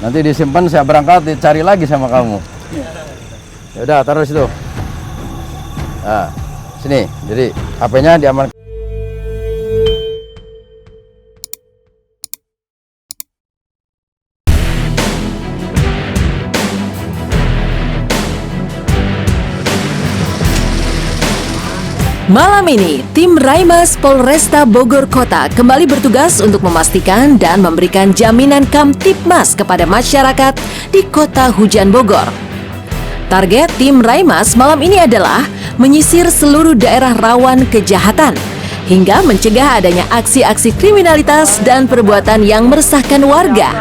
Nanti disimpan, saya berangkat dicari lagi sama kamu. Ya udah, taruh situ. Nah, sini. Jadi HP-nya diamankan. Malam ini, tim Raimas Polresta Bogor Kota kembali bertugas untuk memastikan dan memberikan jaminan Kamtibmas kepada masyarakat di Kota Hujan Bogor. Target tim Raimas malam ini adalah menyisir seluruh daerah rawan kejahatan hingga mencegah adanya aksi-aksi kriminalitas dan perbuatan yang meresahkan warga.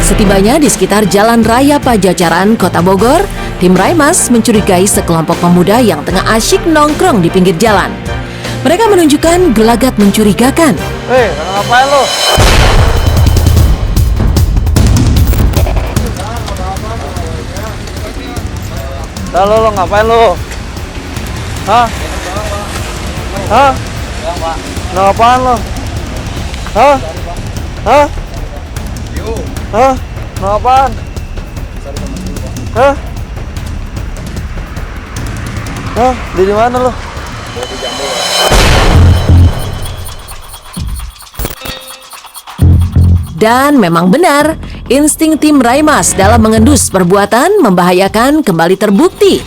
Setibanya di sekitar Jalan Raya Pajajaran, Kota Bogor, tim Raimas mencurigai sekelompok pemuda yang tengah asyik nongkrong di pinggir jalan. Mereka menunjukkan gelagat mencurigakan. Hei, ngapain lo? Lalu lo ngapain lo? Hah? Hah? Ngapain lo? Hah? Hah? Hah? Ngapain? Hah? Hah? Di mana lo? Dan memang benar, insting tim Raimas dalam mengendus perbuatan membahayakan kembali terbukti.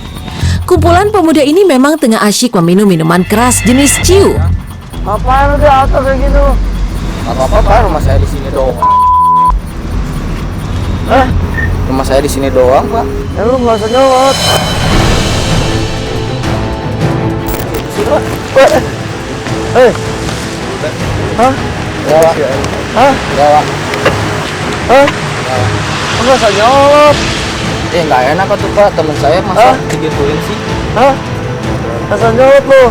Kumpulan pemuda ini memang tengah asyik meminum minuman keras jenis ciu. Ngapain lo di atas kayak gitu? Gak apa-apa Pak, rumah saya di sini doang. Hah? Rumah saya di sini doang Pak. Ya lu nggak usah nyolot. Hei. Hah? Ya Pak. Hah? Ya Pak. Hah? Nggak usah nyolot. Nggak enak tuh Pak, temen saya masa digituin sih. Hah? Nggak usah nyolot lu.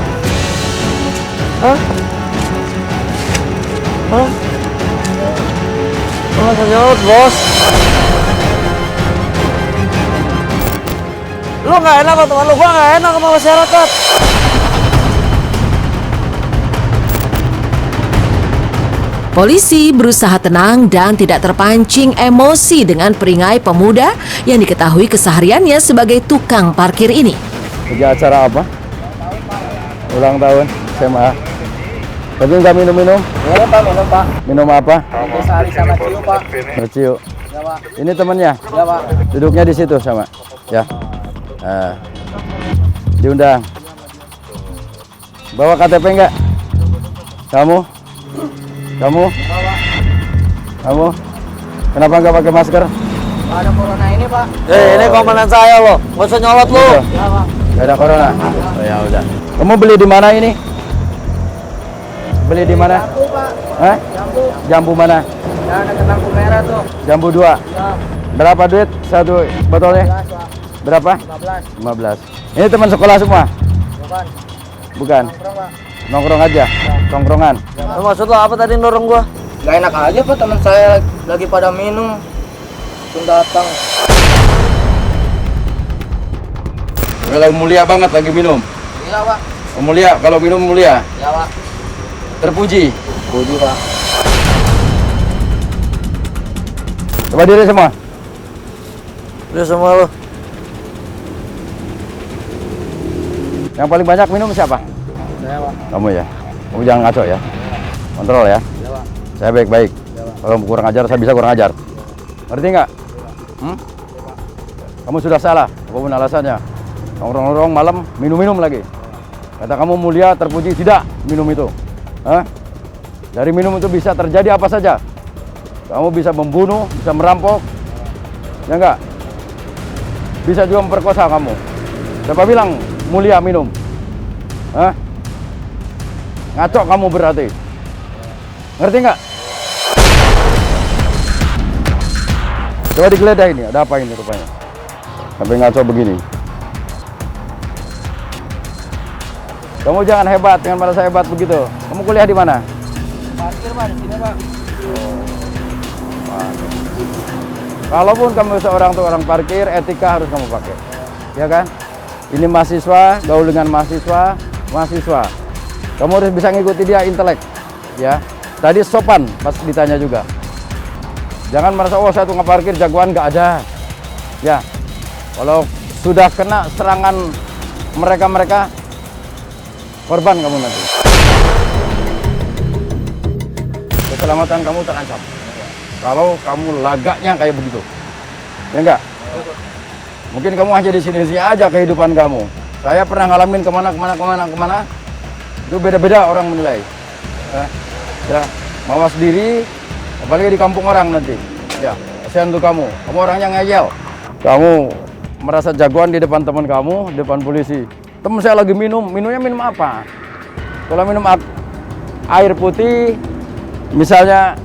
Hah? Hah? Nggak usah nyolot bos. Lu nggak enak sama teman lu, gua nggak enak sama masyarakat. Polisi berusaha tenang dan tidak terpancing emosi dengan peringai pemuda yang diketahui kesehariannya sebagai tukang parkir ini. Kerja acara apa? Ulang tahun SMA. Tapi nggak minum-minum? Boleh Pak, minum Pak. Minum apa? Sehari sama ciu Pak. Ciu. Ya Pak. Ini temennya? Ya Pak. Duduknya di situ sama? Ya. Nah, diundang. Bawa KTP enggak? Kamu? Kamu? Kamu? Kenapa nggak pakai masker? Ada corona ini Pak. Ini komandan saya loh, nggak usah nyolot lu. Gitu. Ya Pak. Nggak ada corona? Oh, ya udah. Kamu beli di mana ini? Beli di mana? Jambu Pak. Hah? Jambu. Jambu mana? Yang ada lampu merah tuh. Jambu 2. Ya. Berapa duit satu botolnya? 15 Pak. Berapa? 15. 15. Ini teman sekolah semua? Bukan. Bukan. Nongkrong Pak. Nongkrong aja? Tongkrongan? Lu maksud lo apa tadi dorong gua? Gak enak aja Pak, teman saya lagi pada minum. Langsung datang. Kalau mulia banget lagi minum. Iya Pak. Mulia, kalau minum mulia. Ya Pak. Terpuji. Budi Pak. Coba diri semua. Udah semua lo. Yang paling banyak minum siapa? Saya Pak. Kamu ya. Kamu jangan ngaco ya. Kontrol ya. Ya Pak. Saya baik-baik. Kalau kurang ajar, saya bisa kurang ajar. Ngerti nggak? Kamu sudah salah. Apapun alasannya. Nongkrong-nongkrong malam, minum-minum lagi. Kata kamu mulia, terpuji, tidak minum itu. Hah? Dari minum itu bisa terjadi apa saja. Kamu bisa membunuh, bisa merampok. Ya enggak? Bisa juga memperkosa kamu. Siapa bilang mulia minum? Hah? Ngaco kamu berarti. Ngerti nggak? Coba digeledah ini, ada apa ini rupanya? Sampai ngaco begini. Kamu jangan hebat, dengan merasa hebat begitu. Kamu kuliah di mana? Parkir Pak, di sini Pak. Kalaupun kamu seorang tukang parkir, etika harus kamu pakai. Ya kan? Ini mahasiswa, gaul dengan mahasiswa. Kamu harus bisa ngikuti dia intelek. Ya. Tadi sopan pas ditanya juga. Jangan merasa, oh saya tukang parkir jagoan, nggak ada. Ya, kalau sudah kena serangan mereka-mereka, korban kamu nanti. Keselamatan kamu terancam. Kalau kamu lagaknya kayak begitu. Ya enggak? Mungkin kamu hanya di sini-sini aja kehidupan kamu. Saya pernah ngalamin kemana. Itu beda-beda orang menilai. Ya, mawas diri, apalagi di kampung orang nanti. Ya, kasihan untuk kamu. Kamu orangnya ngeyel. Kamu merasa jagoan di depan teman kamu, di depan polisi. Temen saya lagi minumnya minum apa? Kalau minum air putih, misalnya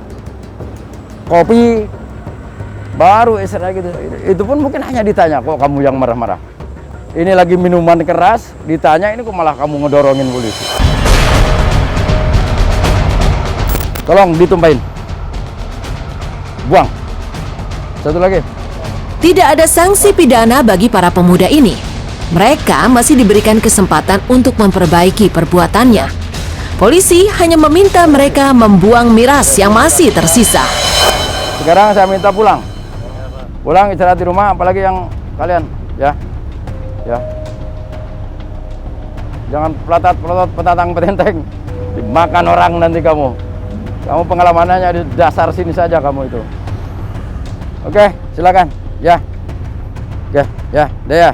kopi, baru istilah gitu. Itu pun mungkin hanya ditanya, kok kamu yang marah-marah. Ini lagi minuman keras, ditanya ini kok malah kamu ngedorongin polisi. Tolong ditumpahin. Buang. Satu lagi. Tidak ada sanksi pidana bagi para pemuda ini. Mereka masih diberikan kesempatan untuk memperbaiki perbuatannya. Polisi hanya meminta mereka membuang miras yang masih tersisa. Sekarang saya minta pulang. Pulang istirahat di rumah, apalagi yang kalian, ya. Jangan pelotot petatang petenteng. Dimakan orang nanti kamu. Kamu pengalamannya di dasar sini saja kamu itu. Oke, silakan. Ya. Oke, ya, deh ya.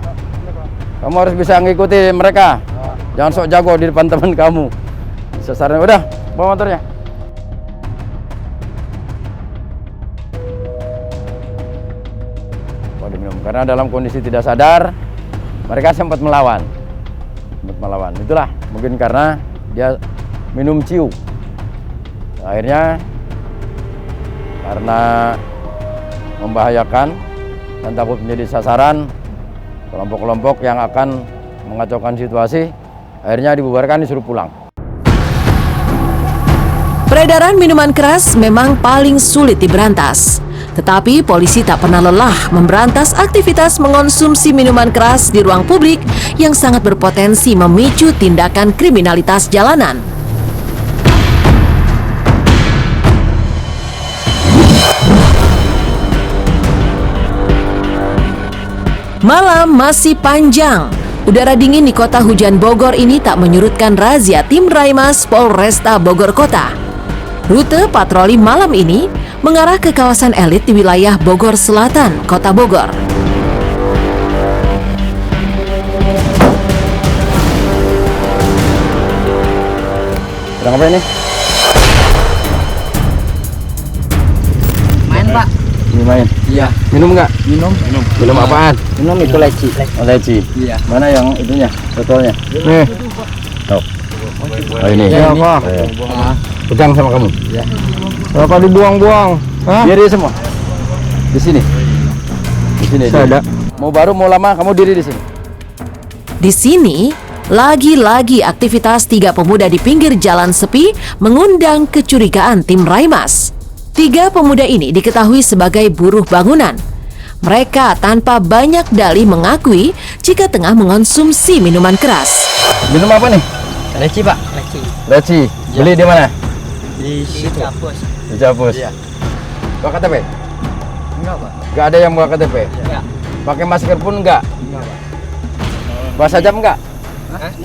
Kamu harus bisa ngikuti mereka. Jangan sok jago di depan teman kamu. Sesarnya udah, bawa motornya. Diminum karena dalam kondisi tidak sadar mereka sempat melawan. Itulah mungkin karena dia minum ciu. Akhirnya karena membahayakan dan takut menjadi sasaran kelompok-kelompok yang akan mengacaukan situasi, akhirnya dibubarkan, disuruh pulang. Peredaran minuman keras memang paling sulit diberantas. Tetapi polisi tak pernah lelah memberantas aktivitas mengonsumsi minuman keras di ruang publik yang sangat berpotensi memicu tindakan kriminalitas jalanan. Malam masih panjang. Udara dingin di kota hujan Bogor ini tak menyurutkan razia tim Raimas Polresta Bogor Kota. Rute patroli malam ini mengarah ke kawasan elit di wilayah Bogor Selatan, Kota Bogor. Sedang apa ini? Main, Pak. Ini main? Iya. Minum nggak? Minum. Minum apaan? Minum itu leci. Oh, leci. Iya. Mana yang itunya? Botolnya? Nih. Oh. Oh ini. Ya, Pak. Pegang sama kamu. Iya. Kenapa dibuang-buang? Diri semua. Di sini. Di sini. Ada. Mau baru mau lama kamu diri di sini. Di sini, lagi-lagi aktivitas tiga pemuda di pinggir jalan sepi mengundang kecurigaan tim Raimas. Tiga pemuda ini diketahui sebagai buruh bangunan. Mereka tanpa banyak dalih mengakui jika tengah mengonsumsi minuman keras. Minum apa nih? Leci, Pak. Leci. Beli di mana? Di situ. Di Capus. Iya. Bawa KTP? Enggak, Pak. Enggak ada yang bawa KTP? Iya. Pakai masker pun enggak? Enggak, Pak. Bawa sajam enggak?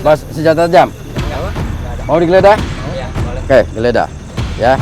Bawa senjata tajam? Mau digeledah? Iya, boleh. Oke, geledah. Ya.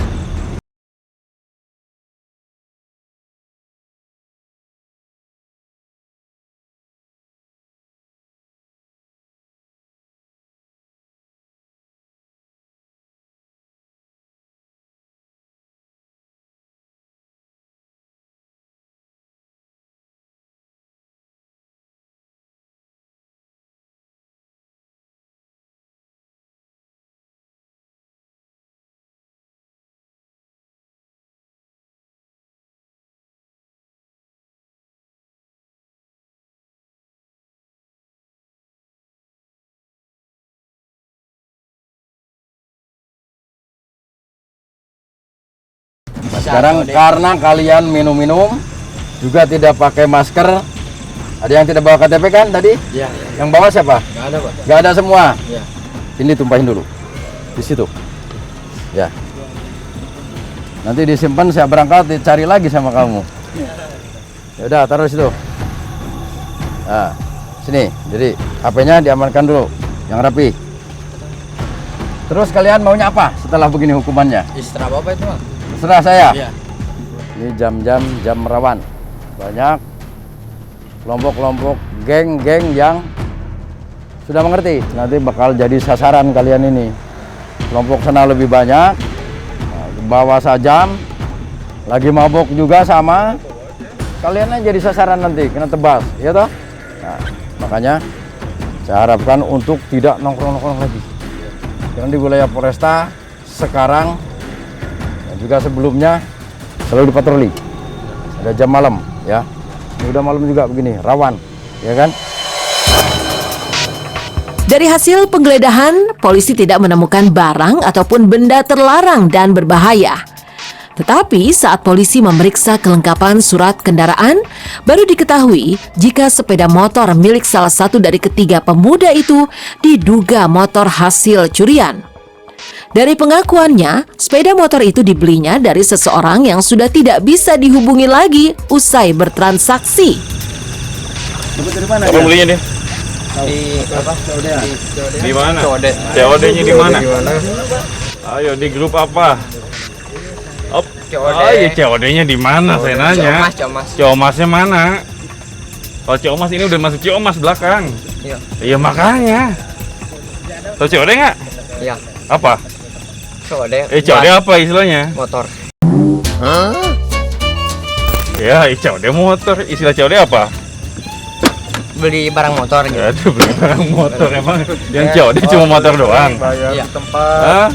Nah, sekarang karena kalian minum-minum juga tidak pakai masker, ada yang tidak bawa KTP kan tadi? Iya. Yang bawa siapa? Enggak ada, Pak. Nggak ada semua. Iya. Sini tumpahin dulu di situ. Ya. Nanti disimpan, saya berangkat dicari lagi sama kamu. Ya udah, taruh di situ. Nah, sini. Jadi HP-nya diamankan dulu, yang rapi. Terus kalian maunya apa setelah begini hukumannya? Istirahat apa itu, Bang? Terserah saya. Iya. Ini jam rawan. Banyak kelompok-kelompok geng-geng yang sudah mengerti. Nanti bakal jadi sasaran kalian ini. Kelompok sana lebih banyak. Nah, bawa sajam. Lagi mabok juga sama. Kalian aja jadi sasaran nanti, kena tebas, ya toh? Nah, makanya saya harapkan untuk tidak nongkrong-nongkrong lagi. Karena di wilayah Polresta sekarang dan juga sebelumnya selalu dipatroli. Ada jam malam, ya. Ini udah malam juga begini, rawan, ya kan? Dari hasil penggeledahan, polisi tidak menemukan barang ataupun benda terlarang dan berbahaya. Tetapi saat polisi memeriksa kelengkapan surat kendaraan, baru diketahui jika sepeda motor milik salah satu dari ketiga pemuda itu diduga motor hasil curian. Dari pengakuannya, sepeda motor itu dibelinya dari seseorang yang sudah tidak bisa dihubungi lagi usai bertransaksi. Kamu belinya deh? Di apa? Di mana? COD. COD-nya di mana? Ayo di grup apa? Oh, iya COD-nya di mana? Saya nanya. Comas. Ciomasnya mana? Kalau Ciomas ini udah masuk Ciomas belakang. Iya. Iya makanya. Tahu COD nggak? Iya. Apa? COD. COD apa istilahnya? Motor. Ya, COD motor. Istilah COD apa? Beli barang motor gitu. Ya, itu beli barang motor emang. Yang COD cuma motor doang. Iya. Hah?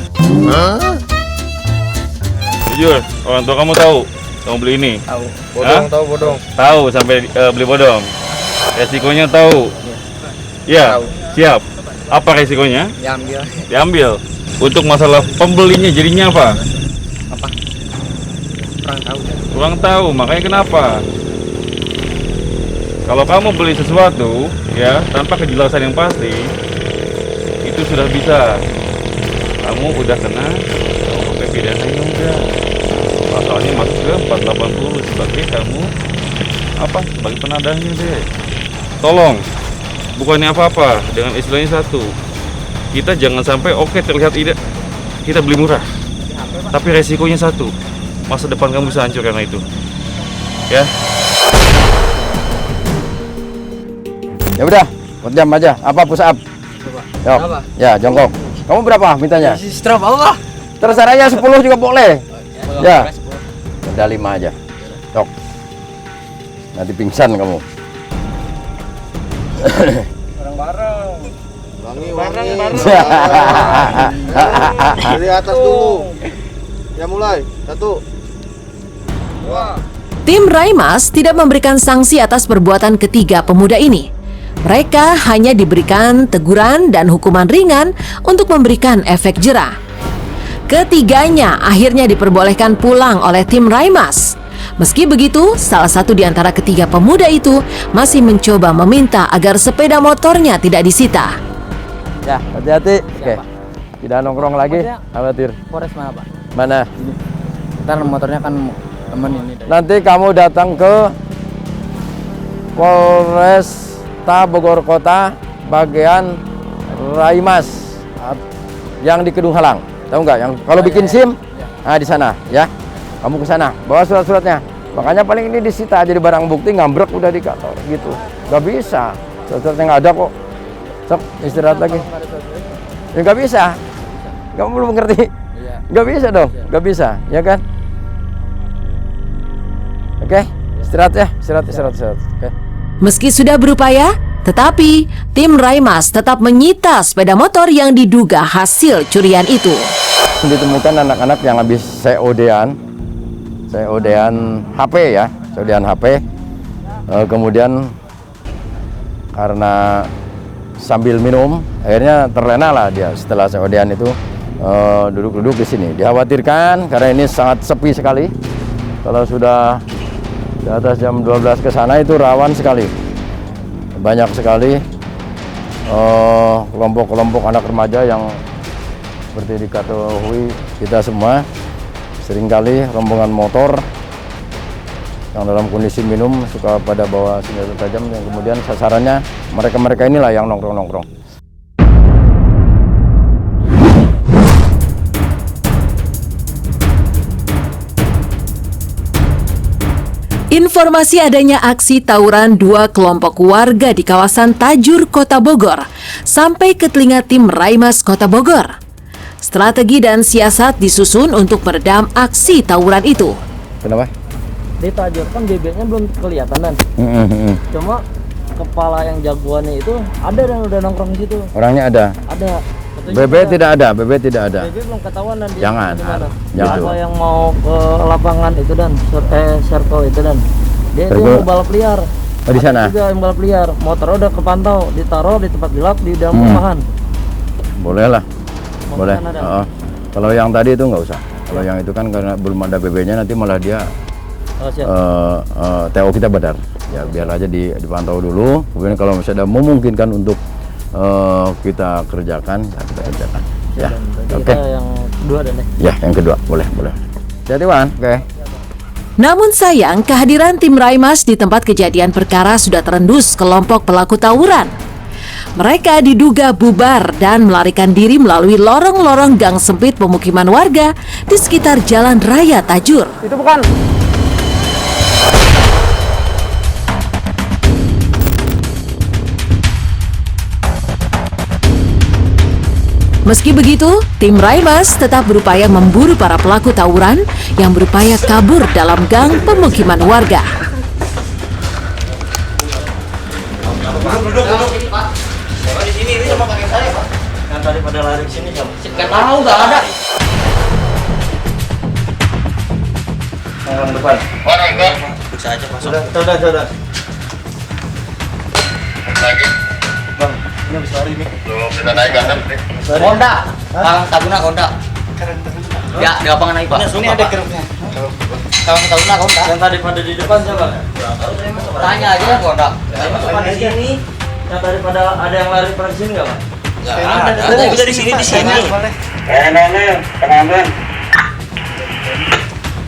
Jujur, orang tua kamu tahu kamu beli ini? Tahu. Hah? Tahu bodong. Tahu sampai beli bodong. Resikonya tahu. Ya, Tahu. siap. Apa resikonya? Diambil. Diambil. Untuk masalah pembelinya jadinya apa? Apa? Kurang tahu. Kurang tahu, makanya kenapa? Kalau kamu beli sesuatu, ya tanpa kejelasan yang pasti, itu sudah bisa. Kamu udah kena pidana yang udah. Pasalnya masuk ke 480 sebagai kamu apa? Sebagai penadahnya deh. Tolong, bukannya apa-apa dengan istilahnya satu. Kita jangan sampai terlihat ide kita beli murah, tapi resikonya satu, masa depan kamu bisa hancur karena itu. Ya. Ya udah, buat jam aja. Apa push up? Yuk. Berapa? Ya, jongkok. Kamu berapa mintanya? Strap apa? Terserah ya 10 juga boleh. Ya. Udah 5 aja. Yuk. Nanti pingsan kamu. Bareng. Dari atas dulu. Ya mulai. 1. Tim Raimas tidak memberikan sanksi atas perbuatan ketiga pemuda ini. Mereka hanya diberikan teguran dan hukuman ringan untuk memberikan efek jera. Ketiganya akhirnya diperbolehkan pulang oleh tim Raimas. Meski begitu, salah satu di antara ketiga pemuda itu masih mencoba meminta agar sepeda motornya tidak disita. Ya, hati-hati. Oke. Tidak nongkrong lagi, khawatir. Polres mana, Pak? Mana? Ntar motornya kan temen ini. Nanti kamu datang ke Polresta Bogor Kota bagian Raimas yang di Kedung Halang. Tahu nggak? Yang kalau bikin SIM, nah di sana, ya. Kamu ke sana, bawa surat-suratnya. Makanya paling ini disita jadi barang bukti, ngambrek udah di kantor gitu. Nggak bisa, surat-suratnya nggak ada kok. Sok istirahat lagi. Ya nggak bisa. Kamu belum ngerti. Nggak bisa dong, nggak bisa, ya kan? Oke, istirahat ya, istirahat. Oke. Meski sudah berupaya, tetapi tim Raimas tetap menyita sepeda motor yang diduga hasil curian itu. Ditemukan anak-anak yang habis COD-an HP ya, COD-an HP. Kemudian karena sambil minum, akhirnya terlena lah dia setelah COD-an itu duduk-duduk di sini. Dikhawatirkan karena ini sangat sepi sekali. Kalau sudah di atas jam 12 ke sana itu rawan sekali. Banyak sekali kelompok-kelompok anak remaja yang seperti diketahui kita semua seringkali rombongan motor yang dalam kondisi minum suka pada bawa senjata tajam, yang kemudian sasarannya mereka-mereka inilah yang nongkrong-nongkrong. Informasi adanya aksi tawuran dua kelompok warga di kawasan Tajur, Kota Bogor, sampai ke telinga tim Raimas Kota Bogor. Strategi dan siasat disusun untuk meredam aksi tawuran itu. Kenapa? Di Tajur kan bebeknya belum kelihatan kan. Cuma kepala yang jagoannya itu ada dan udah nongkrong di situ. Orangnya ada. Ada. Bebek tidak ada, bebek tidak ada. Bebek belum ketahuan dan dia Jangan. di mana. Jangan. Apa yang mau ke lapangan itu dan circle itu dan dia Circle. mau balap liar. Oh, di Ada sana? juga yang balap liar. Motor udah kepantau, ditaruh di tempat gelap di dalam perumahan. Boleh lah. Boleh. Ada. Kalau yang tadi itu nggak usah. Kalau yang itu kan karena belum ada bebeknya, nanti malah dia Oh, siap. TO kita badar. Ya biar aja dipantau dulu. Kemudian kalau misalnya memungkinkan untuk kita kerjakan, ya kita kerjakan. Ya, Berarti oke. kita yang kedua dan Ya, yang kedua boleh. Jadi Wan, oke. Namun sayang, kehadiran tim Raimas di tempat kejadian perkara sudah terendus kelompok pelaku tawuran. Mereka diduga bubar dan melarikan diri melalui lorong-lorong gang sempit pemukiman warga di sekitar Jalan Raya Tajur. itu bukan. Meski begitu, tim Raimas tetap berupaya memburu para pelaku tawuran yang berupaya kabur dalam gang pemukiman warga. Kan tadi pada lari sini siapa? Nggak tahu, nggak ada. Yang depan. Bisa aja masuk. Sudah. Bang, ini habis lari nih. Honda. Kalang Taruna Honda. Ya, di lapangan naik, Pak. Ini ada kerupnya. Kalang Taruna Honda. Yang tadi pada di depan siapa? Tanya aja Honda. Saya masuk pada sini. Yang tadi pada ada yang lari pada sini nggak, Pak? Nggak ada. Ada juga di sini.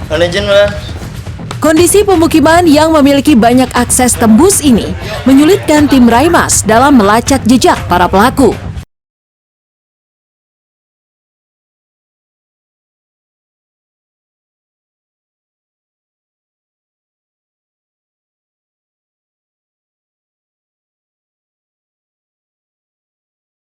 Legend lah. Kondisi pemukiman yang memiliki banyak akses tembus ini menyulitkan tim Raimas dalam melacak jejak para pelaku.